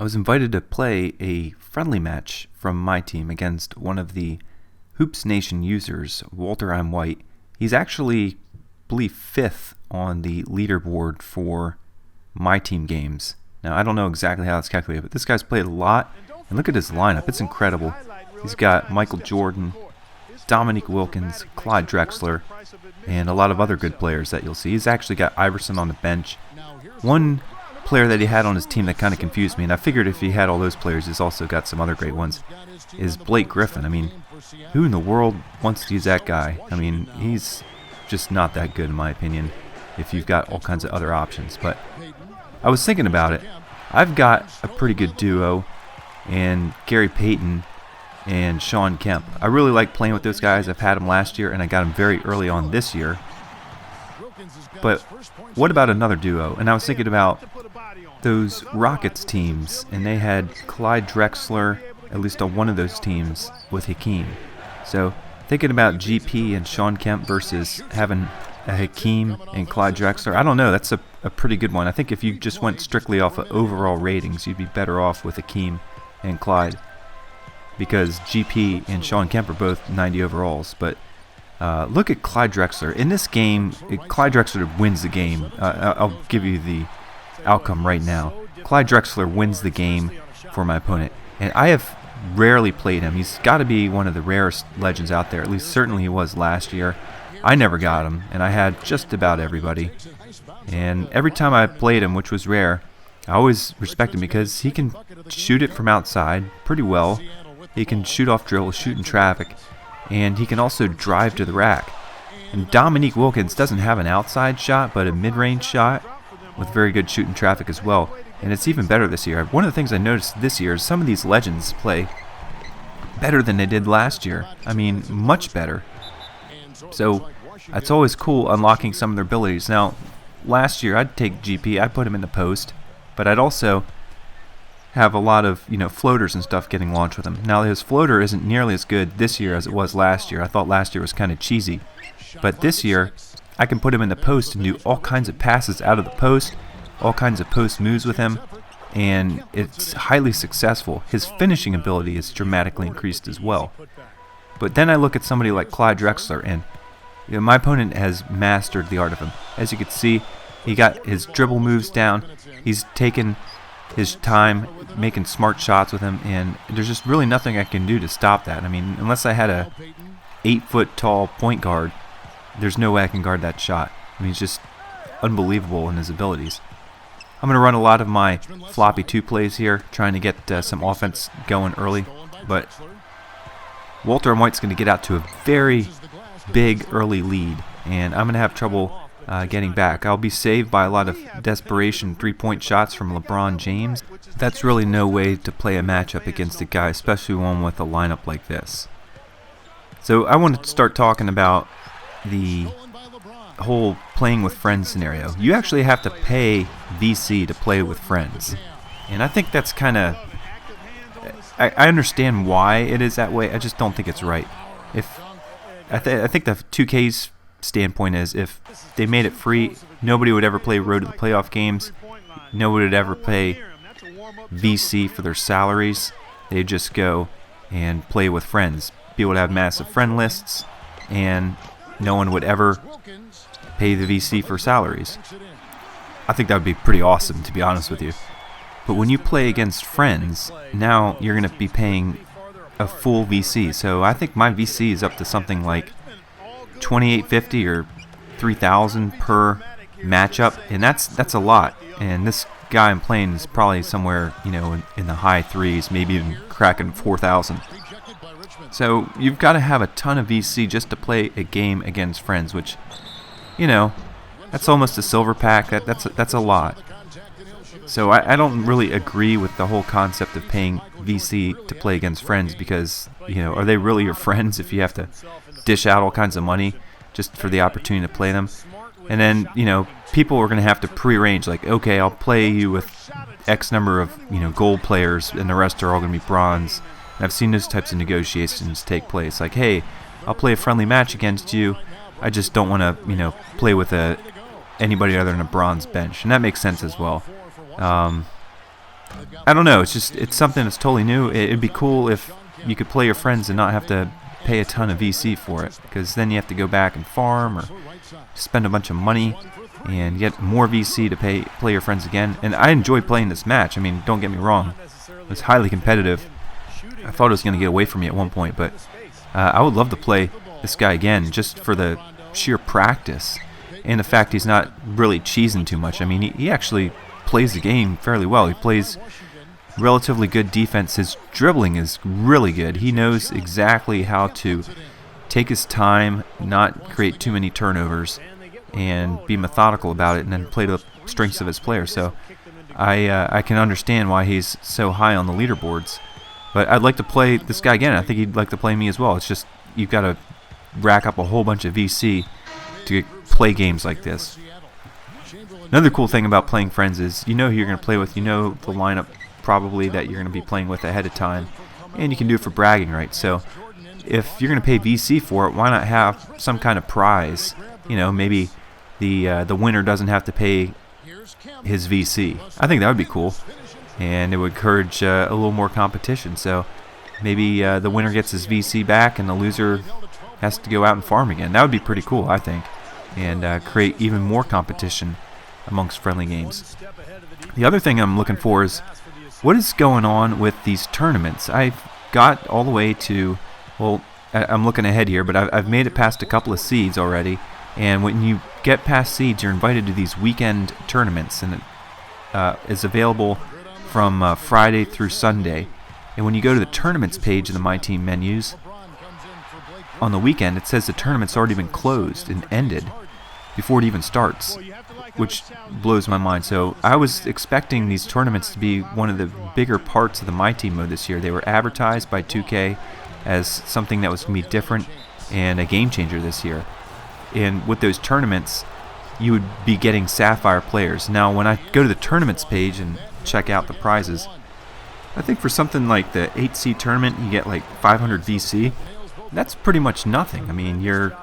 I was invited to play a friendly match from my team against one of the Hoops Nation users, Walter I'm White. He's actually, I believe, 5th on the leaderboard for my team games. Now, I don't know exactly how it's calculated, but this guy's played a lot, and look at his lineup. It's incredible. He's got Michael Jordan, Dominique Wilkins, Clyde Drexler, and a lot of other good players that you'll see. He's actually got Iverson on the bench. One player that he had on his team that kind of confused me, and I figured if he had all those players, he's also got some other great ones, is Blake Griffin. I mean, who in the world wants to use that guy? I mean, he's just not that good in my opinion if you've got all kinds of other options. But I was thinking about it. I've got a pretty good duo, and Gary Payton and Shawn Kemp. I really like playing with those guys. I've had them last year, and I got them very early on this year. But what about another duo? And I was thinking about those Rockets teams, and they had Clyde Drexler, at least on one of those teams, with Hakeem. So thinking about GP and Shawn Kemp versus having a Hakeem and Clyde Drexler, I don't know. That's a pretty good one. I think if you just went strictly off of overall ratings, you'd be better off with Hakeem and Clyde, because GP and Shawn Kemp are both 90 overalls. But look at Clyde Drexler. In this game, Clyde Drexler wins the game. I'll give you the outcome right now. Clyde Drexler wins the game for my opponent. And I have rarely played him. He's got to be one of the rarest legends out there. At least certainly he was last year. I never got him, and I had just about everybody. And every time I played him, which was rare, I always respect him because he can shoot it from outside pretty well. He can shoot off dribble, shoot in traffic, and he can also drive to the rack. And Dominique Wilkins doesn't have an outside shot, but a mid-range shot with very good shooting traffic as well. And it's even better this year. One of the things I noticed this year is some of these legends play better than they did last year. I mean, much better. So it's always cool unlocking some of their abilities. Now, last year I'd take GP, I'd put him in the post, but I'd also have a lot of, floaters and stuff getting launched with him. Now, his floater isn't nearly as good this year as it was last year. I thought last year was kind of cheesy. But this year, I can put him in the post and do all kinds of passes out of the post, all kinds of post moves with him, and it's highly successful. His finishing ability is dramatically increased as well. But then I look at somebody like Clyde Drexler, and my opponent has mastered the art of him. As you can see, he got his dribble moves down. He's taken his time making smart shots with him, and there's just really nothing I can do to stop that. I mean, unless I had a 8-foot tall point guard, there's no way I can guard that shot. I mean, he's just unbelievable in his abilities. I'm going to run a lot of my floppy 2 plays here, trying to get some offense going early, but Walter White's going to get out to a very big early lead, and I'm going to have trouble getting back. I'll be saved by a lot of desperation 3-point shots from LeBron James. That's really no way to play a matchup against a guy, especially one with a lineup like this. So I want to start talking about the whole playing with friends scenario. You actually have to pay VC to play with friends, and I think that's kind of, I understand why it is that way. I just don't think it's right. I think the 2K's standpoint is if they made it free, nobody would ever play Road to the Playoff games. Nobody would ever pay VC for their salaries. They'd just go and play with friends. People would have massive friend lists, and no one would ever pay the VC for salaries. I think that would be pretty awesome, to be honest with you. But when you play against friends, now you're going to be paying a full VC. So I think my VC is up to something like $2,850 or $3,000 per matchup, and that's a lot. And this guy I'm playing is probably somewhere, in the high threes, maybe even cracking 4,000. So you've got to have a ton of VC just to play a game against friends, which, that's almost a silver pack. That's a lot. So I don't really agree with the whole concept of paying VC to play against friends because, are they really your friends if you have to dish out all kinds of money just for the opportunity to play them? And then, people are going to have to prearrange, like, okay, I'll play you with X number of, gold players and the rest are all going to be bronze. And I've seen those types of negotiations take place. Like, hey, I'll play a friendly match against you. I just don't want to, play with anybody other than a bronze bench. And that makes sense as well. I don't know. It's something that's totally new. It'd be cool if you could play your friends and not have to pay a ton of VC for it, because then you have to go back and farm or spend a bunch of money and get more VC to play your friends again. And I enjoyed playing this match. I mean, don't get me wrong. It was highly competitive. I thought it was going to get away from me at one point, but I would love to play this guy again just for the sheer practice and the fact he's not really cheesing too much. I mean, he actually plays the game fairly well. He plays relatively good defense. His dribbling is really good. He knows exactly how to take his time, not create too many turnovers, and be methodical about it, and then play to the strengths of his players. So I can understand why he's so high on the leaderboards. But I'd like to play this guy again. I think he'd like to play me as well. It's just you've got to rack up a whole bunch of VC to play games like this. Another cool thing about playing friends is you know who you're going to play with. You know the lineup probably that you're going to be playing with ahead of time, and you can do it for bragging rights. So if you're going to pay VC for it, why not have some kind of prize? You know, maybe the winner doesn't have to pay his VC. I think that would be cool, and it would encourage a little more competition. So maybe the winner gets his VC back and the loser has to go out and farm again. That would be pretty cool, I think, and create even more competition amongst friendly games. The other thing I'm looking for is what is going on with these tournaments. I've got all the way to, well, I'm looking ahead here, but I've made it past a couple of seeds already. And when you get past seeds, you're invited to these weekend tournaments, and it is available from Friday through Sunday. And when you go to the tournaments page in the My Team menus, on the weekend it says the tournament's already been closed and ended before it even starts, which blows my mind. So I was expecting these tournaments to be one of the bigger parts of the My Team mode this year. They were advertised by 2K as something that was going to be different and a game changer this year. And with those tournaments, you would be getting Sapphire players. Now, when I go to the tournaments page and check out the prizes, I think for something like the 8C tournament, you get like 500 VC. That's pretty much nothing. I mean, you're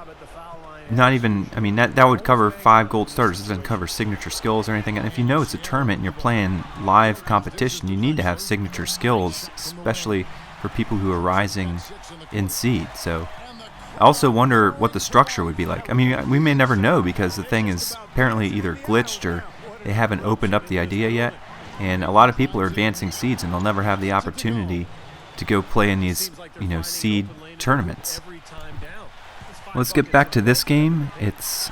not even, I mean, that would cover 5 gold starters. It doesn't cover signature skills or anything. And if you know it's a tournament and you're playing live competition, you need to have signature skills, especially for people who are rising in seed. So I also wonder what the structure would be like. I mean, we may never know because the thing is apparently either glitched or they haven't opened up the idea yet. And a lot of people are advancing seeds and they'll never have the opportunity to go play in these, seed tournaments. Let's get back to this game. It's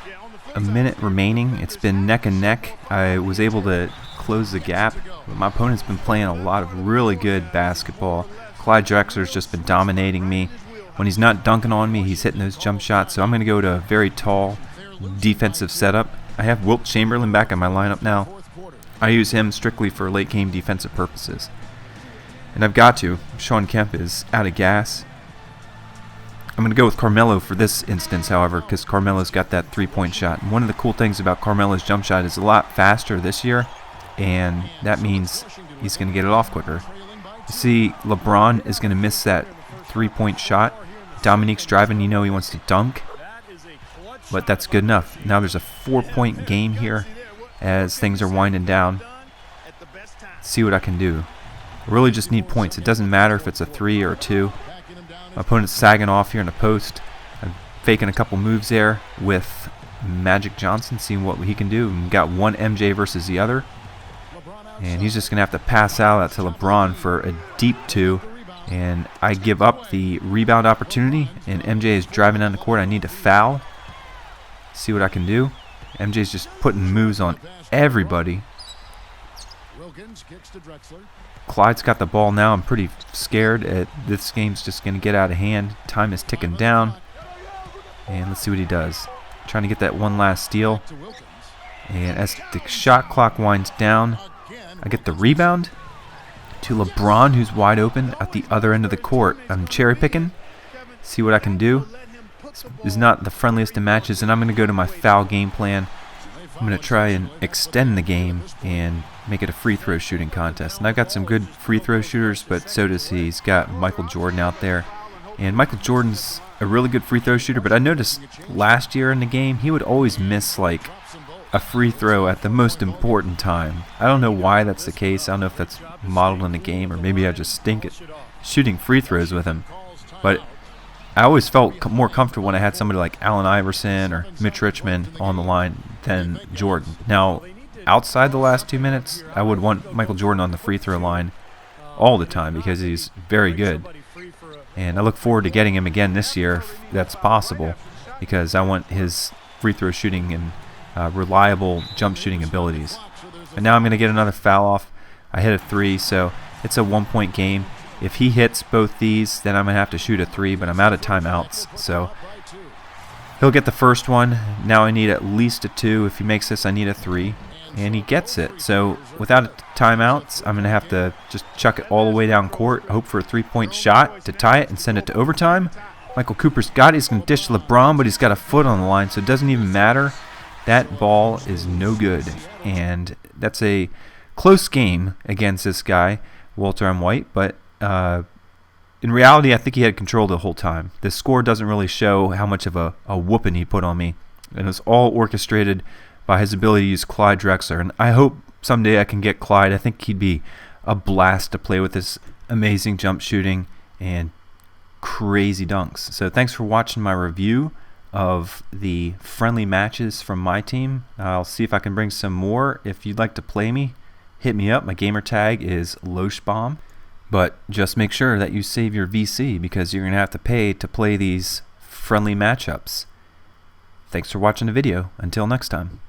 a minute remaining. It's been neck and neck. I was able to close the gap. My opponent's been playing a lot of really good basketball. Clyde Drexler's just been dominating me. When he's not dunking on me, he's hitting those jump shots. So I'm going to go to a very tall defensive setup. I have Wilt Chamberlain back in my lineup now. I use him strictly for late game defensive purposes. And I've got to. Sean Kemp is out of gas. I'm going to go with Carmelo for this instance, however, because Carmelo's got that three-point shot. And one of the cool things about Carmelo's jump shot is a lot faster this year, and that means he's going to get it off quicker. You see, LeBron is going to miss that three-point shot. Dominique's driving, he wants to dunk, but that's good enough. Now there's a 4-point game here as things are winding down. Let's see what I can do. I really just need points. It doesn't matter if it's a 3 or a 2. My opponent's sagging off here in the post. I'm faking a couple moves there with Magic Johnson, seeing what he can do. We've got one MJ versus the other. And he's just going to have to pass out to LeBron for a deep 2. And I give up the rebound opportunity. And MJ is driving down the court. I need to foul. See what I can do. MJ's just putting moves on everybody. Clyde's got the ball now. I'm pretty scared. This game's just going to get out of hand. Time is ticking down. And let's see what he does. Trying to get that one last steal. And as the shot clock winds down, I get the rebound to LeBron, who's wide open at the other end of the court. I'm cherry picking. See what I can do. This is not the friendliest of matches, and I'm going to go to my foul game plan. I'm going to try and extend the game and make it a free throw shooting contest. And I've got some good free throw shooters, but so does he. He's got Michael Jordan out there. And Michael Jordan's a really good free throw shooter, but I noticed last year in the game he would always miss like a free throw at the most important time. I don't know why that's the case. I don't know if that's modeled in the game, or maybe I just stink at shooting free throws with him. But I always felt more comfortable when I had somebody like Allen Iverson or Mitch Richmond on the line than Jordan. Now, outside the last 2 minutes, I would want Michael Jordan on the free throw line all the time because he's very good. And I look forward to getting him again this year if that's possible, because I want his free throw shooting and reliable jump shooting abilities. And now I'm going to get another foul off. I hit a 3, so it's a 1-point game. If he hits both these, then I'm going to have to shoot a 3, but I'm out of timeouts. So he'll get the first one. Now I need at least a 2. If he makes this, I need a 3. And he gets it. So without timeouts, I'm going to have to just chuck it all the way down court, hope for a 3-point shot to tie it and send it to overtime. Michael Cooper's got it. He's going to dish to LeBron, but he's got a foot on the line, so it doesn't even matter. That ball is no good. And that's a close game against this guy, Walter M. White, but in reality, I think he had control the whole time. The score doesn't really show how much of a whooping he put on me. And it was all orchestrated by his ability to use Clyde Drexler. And I hope someday I can get Clyde. I think he'd be a blast to play with, this amazing jump shooting and crazy dunks. So thanks for watching my review of the friendly matches from my team. I'll see if I can bring some more. If you'd like to play me, hit me up. My gamer tag is Loshbaum. But just make sure that you save your VC, because you're going to have to pay to play these friendly matchups. Thanks for watching the video. Until next time.